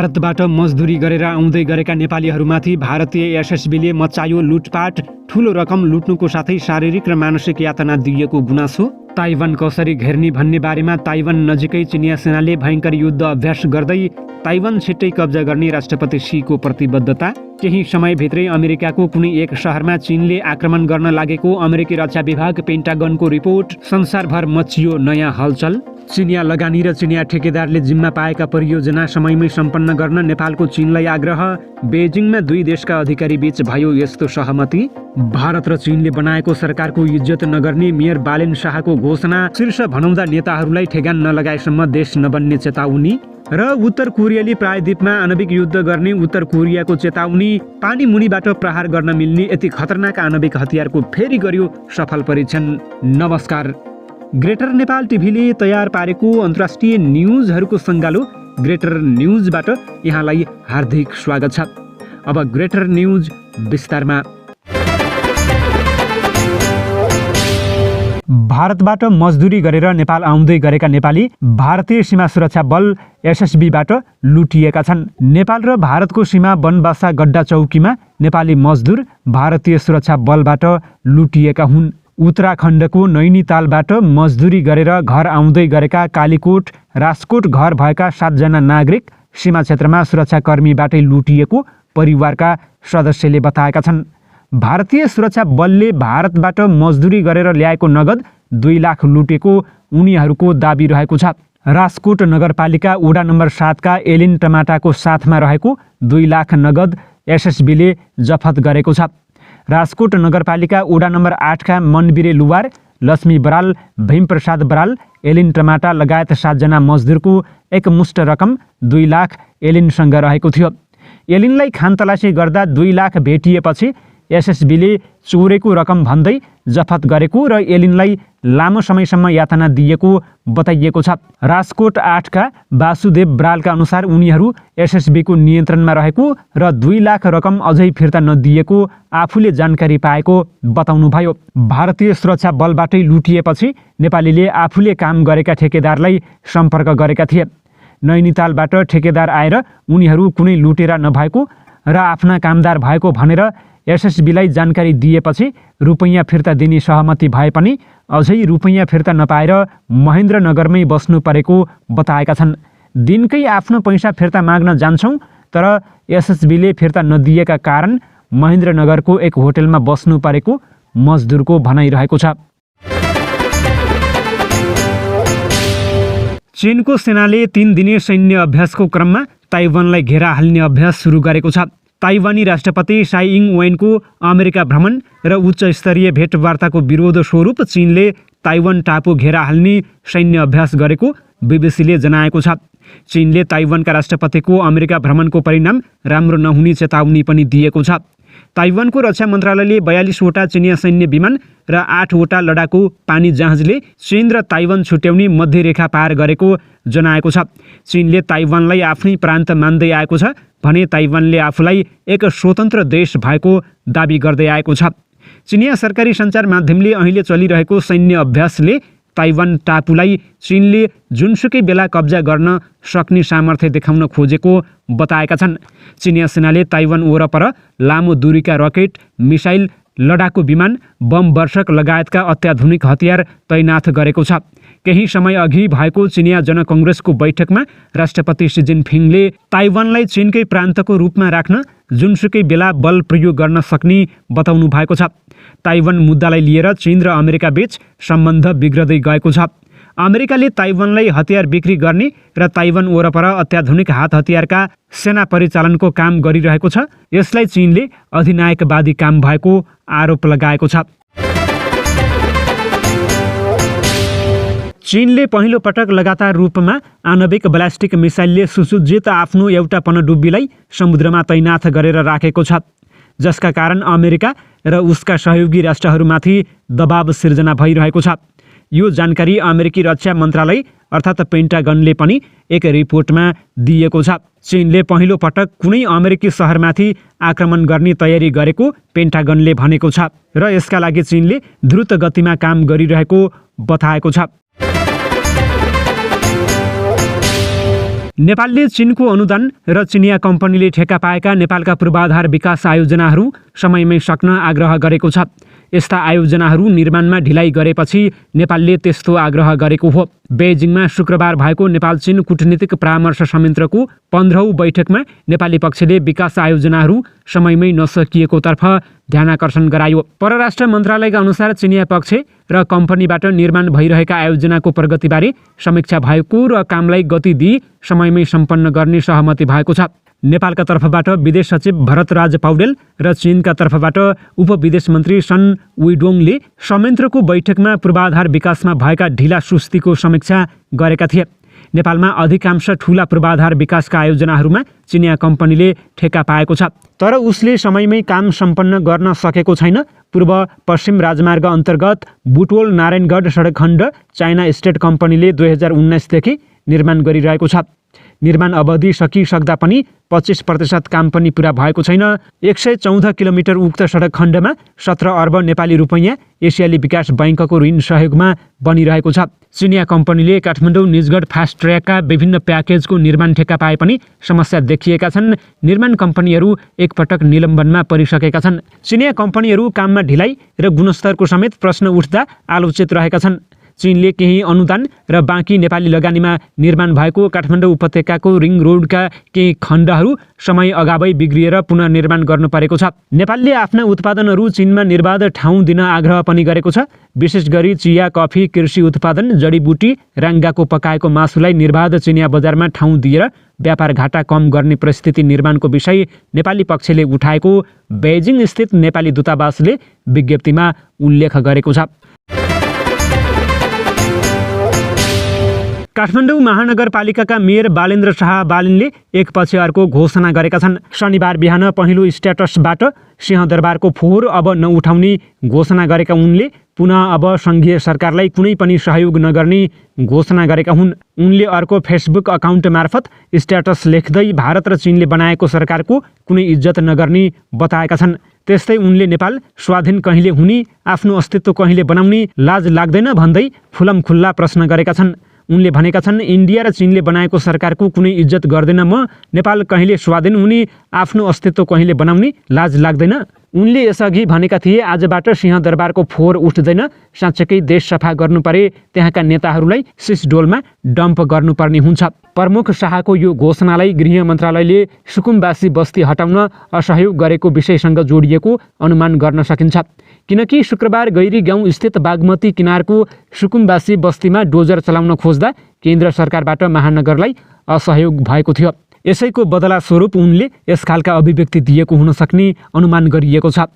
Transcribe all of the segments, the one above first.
भारतबाट मजदुरी गरेर आउँदै गरेका नेपालीहरूमाथि भारतीय एसएसबीले मचायो लुटपाट, ठूलो रकम लुट्नुको साथै शारीरिक र मानसिक यातना दिएको गुनासो। ताइवान कसरी घेर्ने भन्ने बारेमा ताइवान नजिकै चिनिया सेनाले भयङ्कर युद्ध अभ्यास गर्दै ताइवान छिट्टै कब्जा गर्ने राष्ट्रपति शीको प्रतिबद्धता। केही समयभित्रै अमेरिकाको कुनै एक शहरमा चीनले आक्रमण गर्न लागेको अमेरिकी रक्षा विभाग पेन्टागनको रिपोर्ट। संसारभर मचियो नयाँ हलचल। चिनिया लगानी र चिनिया ठेकेदारले जिम्मा पाएका परियोजना समयमै सम्पन्न गर्न नेपालको चीनलाई आग्रह। बेजिङमा दुई देशका अधिकारी बीच भयो यस्तो सहमति। भारत र चीनले बनाएको सरकारको इज्जत नगर्ने मेयर बालेन शाहको घोषणा। शीर्ष भनौँदा नेताहरूलाई ठेगान नलगाएसम्म देश नबन्ने चेतावनी। र उत्तर कोरियाली प्रायद्वीपमा आणविक युद्ध गर्ने उत्तर कोरियाको चेतावनी। पानी मुनिबाट प्रहार गर्न मिल्ने यति खतरनाक आणविक हतियारको फेरि गर्यो सफल परीक्षण। नमस्कार, ग्रेटर नेपाल टिभीले तयार पारेको अन्तर्राष्ट्रिय न्युजहरूको सङ्गालो ग्रेटर न्युजबाट यहाँलाई हार्दिक स्वागत छ। अब ग्रेटर न्युज विस्तारमा। भारतबाट मजदुरी गरेर नेपाल आउँदै गरेका नेपाली भारतीय सीमा सुरक्षा बल एसएसबीबाट लुटिएका छन्। नेपाल र भारतको सीमा बनबासा गड्डा चौकीमा नेपाली मजदुर भारतीय सुरक्षा बलबाट लुटिएका हुन्। उत्तराखण्डको नैनीतालबाट मजदुरी गरेर घर आउँदै गरेका कालीकोट राजकोट घर भएका 7 जना नागरिक सीमा क्षेत्रमा सुरक्षाकर्मीबाटै लुटिएको परिवारका सदस्यले बताएका छन्। भारतीय सुरक्षा बलले भारतबाट मजदुरी गरेर ल्याएको नगद 2 लाख लुटेको उनीहरूको दाबी रहेको छ। राजकोट नगरपालिका वडा नम्बर 7 का एलिन टमाटाको साथमा रहेको 2 लाख नगद एसएसबीले जफत गरेको छ। राजकोट नगरपालिका वडा नम्बर 8 का मनबिरे लुवार, लक्ष्मी बराल, भीमप्रसाद बराल, एलिन टमाटा लगायत 7 जना मजदुरको एकमुष्ट रकम 2 लाख एलिनसँग रहेको थियो। एलिनलाई खानतलासी गर्दा 2 लाख भेटिएपछि एसएसबीले चोरेको रकम भन्दै जफत गरेको र एलिनलाई लामो समयसम्म यातना दिएको बताइएको छ। राजकोट 8 का वासुदेव बरालका अनुसार उनीहरू एसएसबीको नियन्त्रणमा रहेको र 2 लाख रकम अझै फिर्ता नदिएको आफूले जानकारी पाएको बताउनुभयो। भारतीय सुरक्षा बलबाटै लुटिएपछि नेपालीले आफूले काम गरेका ठेकेदारलाई सम्पर्क गरेका थिए। नैनीतालबाट ठेकेदार आएर उनीहरू कुनै लुटेरा नभएको र आफ्ना कामदार भएको भनेर एसएसबीलाई जानकारी दिएपछि रुपैयाँ फिर्ता दिने सहमति भए पनि अझै रुपैयाँ फिर्ता नपाएर महेन्द्रनगरमै बस्नु परेको बताएका छन्। दिनकै आफ्नो पैसा फिर्ता माग्न जान्छौँ तर एसएसबीले फिर्ता नदिएका कारण महेन्द्रनगरको एक होटलमा बस्नु परेको मजदुरको भनाइरहेको छ। चीनको सेनाले 3 दिने सैन्य अभ्यासको क्रममा ताइवानलाई घेरा हाल्ने अभ्यास सुरु गरेको छ। ताइवानी राष्ट्रपति साई इङ वेनको अमेरिका भ्रमण र उच्च स्तरीय भेटवार्ताको विरोध स्वरूप चीनले ताइवान टापु घेरा हाल्ने सैन्य अभ्यास गरेको बीबीसीले जनाएको छ। चीनले ताइवानका राष्ट्रपतिको अमेरिका भ्रमणको परिणाम राम्रो नहुने चेतावनी पनि दिएको छ। ताइवानको रक्षा मन्त्रालयले 42 वटा चिनिया सैन्य विमान र 8 वटा लडाकु पानी जहाजले चीन र ताइवान छुट्याउने मध्यरेखा पार गरेको जनाएको छ। चीनले ताइवानलाई आफ्नै प्रान्त मान्दै आएको छ भने ताइवानले आफूलाई एक स्वतन्त्र देश भएको दाबी गर्दै आएको छ। चिनिया सरकारी सञ्चार माध्यमले अहिले चलिरहेको सैन्य अभ्यासले ताइवान टापुलाई चीनले जुनसुकै बेला कब्जा गर्न सक्ने सामर्थ्य देखाउन खोजेको बताएका छन्। चिनिया सेनाले ताइवान वरपर लामो दूरीका रकेट, मिसाइल, लडाकु विमान, बम वर्षक लगायतका अत्याधुनिक हतियार तैनाथ गरेको छ। केही समय अघि भएको चिनिया जनकङ्ग्रेसको बैठकमा राष्ट्रपति सी जिनपिङले ताइवानलाई चीनकै प्रान्तको रूपमा राख्न जुनसुकै बेला बल प्रयोग गर्न सक्ने बताउनु भएको छ। ताइवान मुद्दालाई लिएर चीन र अमेरिका बीच सम्बन्ध बिग्रदै गएको छ। अमेरिकाले ताइवानलाई हतियार बिक्री गर्ने र ताइवान वरपर अत्याधुनिक हात हतियारका सेना परिचालनको काम गरिरहेको छ। यसलाई चीनले अधिनायकवादी काम भएको आरोप लगाएको छ। चीनले पहिलो पटक लगातार रूपमा आणविक ब्यालिस्टिक मिसाइलले सुसज्जित आफ्नो एउटा पनडुब्बीलाई समुद्रमा तैनाथ गरेर राखेको छ, जसका कारण अमेरिका र उसका सहयोगी राष्ट्रहरूमाथि दबाव सिर्जना भइरहेको छ। यो जानकारी अमेरिकी रक्षा मन्त्रालय अर्थात् पेन्टागनले पनि एक रिपोर्टमा दिएको छ। चीनले पहिलो पटक कुनै अमेरिकी सहरमाथि आक्रमण गर्ने तयारी गरेको पेन्टागनले भनेको छ र यसका लागि चीनले द्रुत गतिमा काम गरिरहेको बताएको छ। नेपालले चीनको अनुदान र चिनिया कम्पनीले ठेक्का पाएका नेपालका पूर्वाधार विकास आयोजनाहरू समयमै सक्न आग्रह गरेको छ। यस्ता आयोजनाहरू निर्माणमा ढिलाइ गरेपछि नेपालले त्यस्तो आग्रह गरेको हो। बेजिङमा शुक्रबार भएको नेपाल चीन कूटनीतिक परामर्श संयन्त्रको 15औं बैठकमा नेपाली पक्षले विकास आयोजनाहरू समयमै नसकिएकोतर्फ ध्यानाकर्षण गरायो। परराष्ट्र मन्त्रालयका अनुसार चिनिया पक्ष र कम्पनीबाट निर्माण भइरहेका आयोजनाको प्रगतिबारे समीक्षा भएको र कामलाई गति दिई समयमै सम्पन्न गर्ने सहमति भएको छ। नेपालका तर्फबाट विदेश सचिव भरतराज पौडेल र चीनका तर्फबाट उपविदेश मन्त्री सन विडोङले संयन्त्रको बैठकमा पूर्वाधार विकासमा भएका ढिला सुस्तीको समीक्षा गरेका थिए। नेपालमा अधिकांश ठूला पूर्वाधार विकासका आयोजनाहरूमा चिनिया कम्पनीले ठेक्का पाएको छ, तर उसले समयमै काम सम्पन्न गर्न सकेको छैन। पूर्व पश्चिम राजमार्ग अन्तर्गत बुटवल नारायणगढ सडक खण्ड चाइना स्टेट कम्पनीले 2019 देखि निर्माण गरिरहेको छ। निर्माण अवधि सकिसक्दा पनि 25% काम पनि पुरा भएको छैन। 114 किलोमिटर उक्त सडक खण्डमा 17 अर्ब नेपाली रुपैयाँ एसियाली विकास बैङ्कको ऋण सहयोगमा बनिरहेको छ। चिनिया कम्पनीले काठमाडौँ निजगढ फास्ट ट्र्याकका विभिन्न प्याकेजको निर्माण ठेक्का पाए पनि समस्या देखिएका छन्। निर्माण कम्पनीहरू एकपटक निलम्बनमा परिसकेका छन्। चिनिया कम्पनीहरू काममा ढिलाइ र गुणस्तरको समेत प्रश्न उठ्दा आलोचित रहेका छन्। चीनले केही अनुदान र बाँकी नेपाली लगानीमा निर्माण भएको काठमाडौँ उपत्यकाको रिङ रोडका केही खण्डहरू समय अगावै बिग्रिएर पुनर्निर्माण गर्नु परेको छ। नेपालले आफ्ना उत्पादनहरू चीनमा निर्बाध ठाउँ दिन आग्रह पनि गरेको छ। विशेष गरी चिया, कफी, कृषि उत्पादन, जडीबुटी, राङ्गाको पकाएको मासुलाई निर्बाध चिनिया बजारमा ठाउँ दिएर व्यापार घाटा कम गर्ने परिस्थिति निर्माणको विषय नेपाली पक्षले उठाएको बेजिङ स्थित नेपाली दूतावासले विज्ञप्तिमा उल्लेख गरेको छ। काठमाडौँ महानगरपालिकाका मेयर बालेन्द्र शाह बालिनले एकपछि अर्को घोषणा गरेका छन्। शनिबार बिहान पहिलो स्ट्याटसबाट सिंहदरबारको फोहोर अब नउठाउने घोषणा गरेका उनले पुनः अब सङ्घीय सरकारलाई कुनै पनि सहयोग नगर्ने घोषणा गरेका हुन्। उनले अर्को फेसबुक अकाउन्ट मार्फत स्ट्याटस लेख्दै भारत र चीनले बनाएको सरकारको कुनै इज्जत नगर्ने बताएका छन्। त्यस्तै उनले नेपाल स्वाधीन कहिले हुने, आफ्नो अस्तित्व कहिले बनाउने लाज लाग्दैन भन्दै खुल्लमखुल्ला प्रश्न गरेका छन्। उनले भनेका छन्, इन्डिया र चीनले बनाएको सरकारको कुनै इज्जत गर्दैन म। नेपाल कहिले स्वाधीन हुने, आफ्नो अस्तित्व कहिले बनाउने लाज लाग्दैन। उनले यसअघि भनेका थिए, आजबाट सिंहदरबारको फोहोर उठ्दैन, साँच्चैकै देश सफा गर्नु परे त्यहाँका नेताहरूलाई सिसडोलमा डम्प गर्नुपर्ने हुन्छ। प्रमुख शाहको यो घोषणालाई गृह मन्त्रालयले सुकुम्बासी बस्ती हटाउन असहयोग गरेको विषयसँग जोडिएको अनुमान गर्न सकिन्छ। किनकि शुक्रबार गैरी गाउँ स्थित बागमती किनारको सुकुम्बासी बस्तीमा डोजर चलाउन खोज्दा केन्द्र सरकारबाट महानगरलाई असहयोग भएको थियो। यसैको बदला स्वरूप उनले यस खालका अभिव्यक्ति दिएको हुन सक्ने अनुमान गरिएको छ।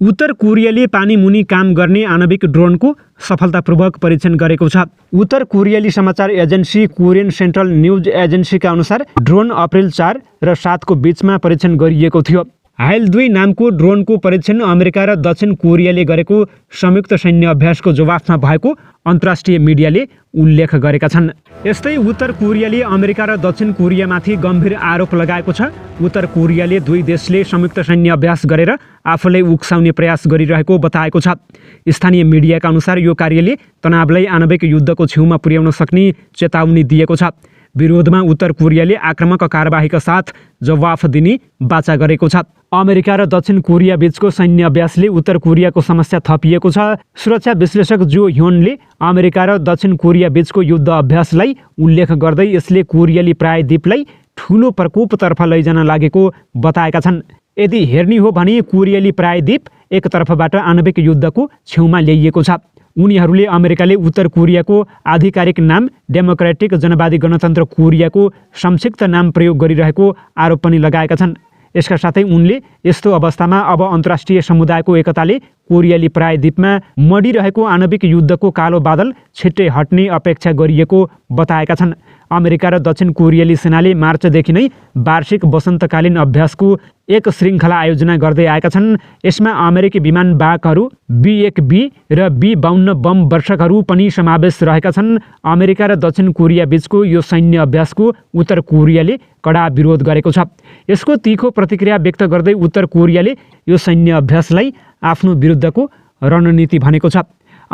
उत्तर कोरियाले पानी मुनि काम गर्ने आणविक ड्रोनको सफलतापूर्वक परीक्षण गरेको छ। उत्तर कोरियाली समाचार एजेन्सी कोरियन सेन्ट्रल न्युज एजेन्सीका अनुसार ड्रोन अप्रिल 4 र 7 को बीचमा परीक्षण गरिएको थियो। हाइल 2 नामको ड्रोनको परीक्षण अमेरिका र दक्षिण कोरियाले गरेको संयुक्त सैन्य अभ्यासको जवाफमा भएको अन्तर्राष्ट्रिय मिडियाले उल्लेख गरेका छन्। यस्तै उत्तर कोरियाले अमेरिका र दक्षिण कोरियामाथि गम्भीर आरोप लगाएको छ। उत्तर कोरियाले दुई देशले संयुक्त सैन्य अभ्यास गरेर आफूलाई उक्साउने प्रयास गरिरहेको बताएको छ। स्थानीय मिडियाका अनुसार यो कार्यले तनावलाई आणविक युद्धको छेउमा पुर्याउन सक्ने चेतावनी दिएको छ। विरोधमा उत्तर कोरियाले आक्रामक कारबाहीका साथ जवाफ दिने बाचा गरेको छ। अमेरिका र दक्षिण कोरिया बीचको सैन्य अभ्यासले उत्तर कोरियाको समस्या थपिएको छ। सुरक्षा विश्लेषक जो ह्योनले अमेरिका र दक्षिण कोरिया बीचको युद्ध अभ्यासलाई उल्लेख गर्दै यसले कोरियाली प्रायद्वीपलाई ठूलो प्रकोपतर्फ लैजान लागेको बताएका छन्। यदि हेर्ने हो भने कोरियाली प्रायद्वीप एकतर्फबाट आणविक युद्धको छेउमा ल्याइएको छ। उनीहरूले अमेरिकाले उत्तर कोरियाको आधिकारिक नाम डेमोक्रेटिक जनवादी गणतन्त्र कोरियाको संक्षिप्त नाम प्रयोग गरिरहेको आरोप पनि लगाएका छन्। यसका साथै उनले यस्तो अवस्थामा अब अन्तर्राष्ट्रिय समुदायको एकताले कोरियाली प्रायद्वीपमा मडिरहेको आणविक युद्धको कालो बादल छिट्टै हट्ने अपेक्षा गरिएको बताएका छन्। अमेरिका र दक्षिण कोरियाली सेनाले मार्चदेखि नै वार्षिक वसन्तकालीन अभ्यासको एक श्रृङ्खला आयोजना गर्दै आएका छन्। यसमा अमेरिकी विमान वाहकहरू B-1B र B-52 बम वर्षकहरू पनि समावेश रहेका छन्। अमेरिका र दक्षिण कोरिया बीचको यो सैन्य अभ्यासको उत्तर कोरियाले कडा विरोध गरेको छ। यसको तीखो प्रतिक्रिया व्यक्त गर्दै उत्तर कोरियाले यो सैन्य अभ्यासलाई आफ्नो विरुद्धको रणनीति भनेको छ।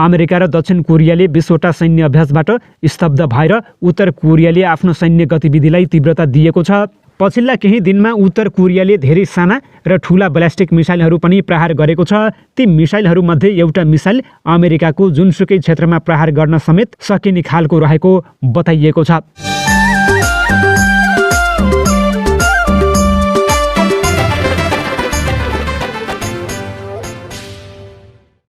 अमेरिका र दक्षिण कोरियाले 20वटा सैन्य अभ्यासबाट स्तब्ध भएर उत्तर कोरियाले आफ्नो सैन्य गतिविधिलाई तीव्रता दिएको छ। पछिल्ला केही दिनमा उत्तर कोरियाले धेरै साना र ठूला ब्यालिस्टिक मिसाइलहरू पनि प्रहार गरेको छ। ती मिसाइलहरूमध्ये एउटा मिसाइल अमेरिकाको जुनसुकै क्षेत्रमा प्रहार गर्न समेत सकिने खालको रहेको बताइएको छ।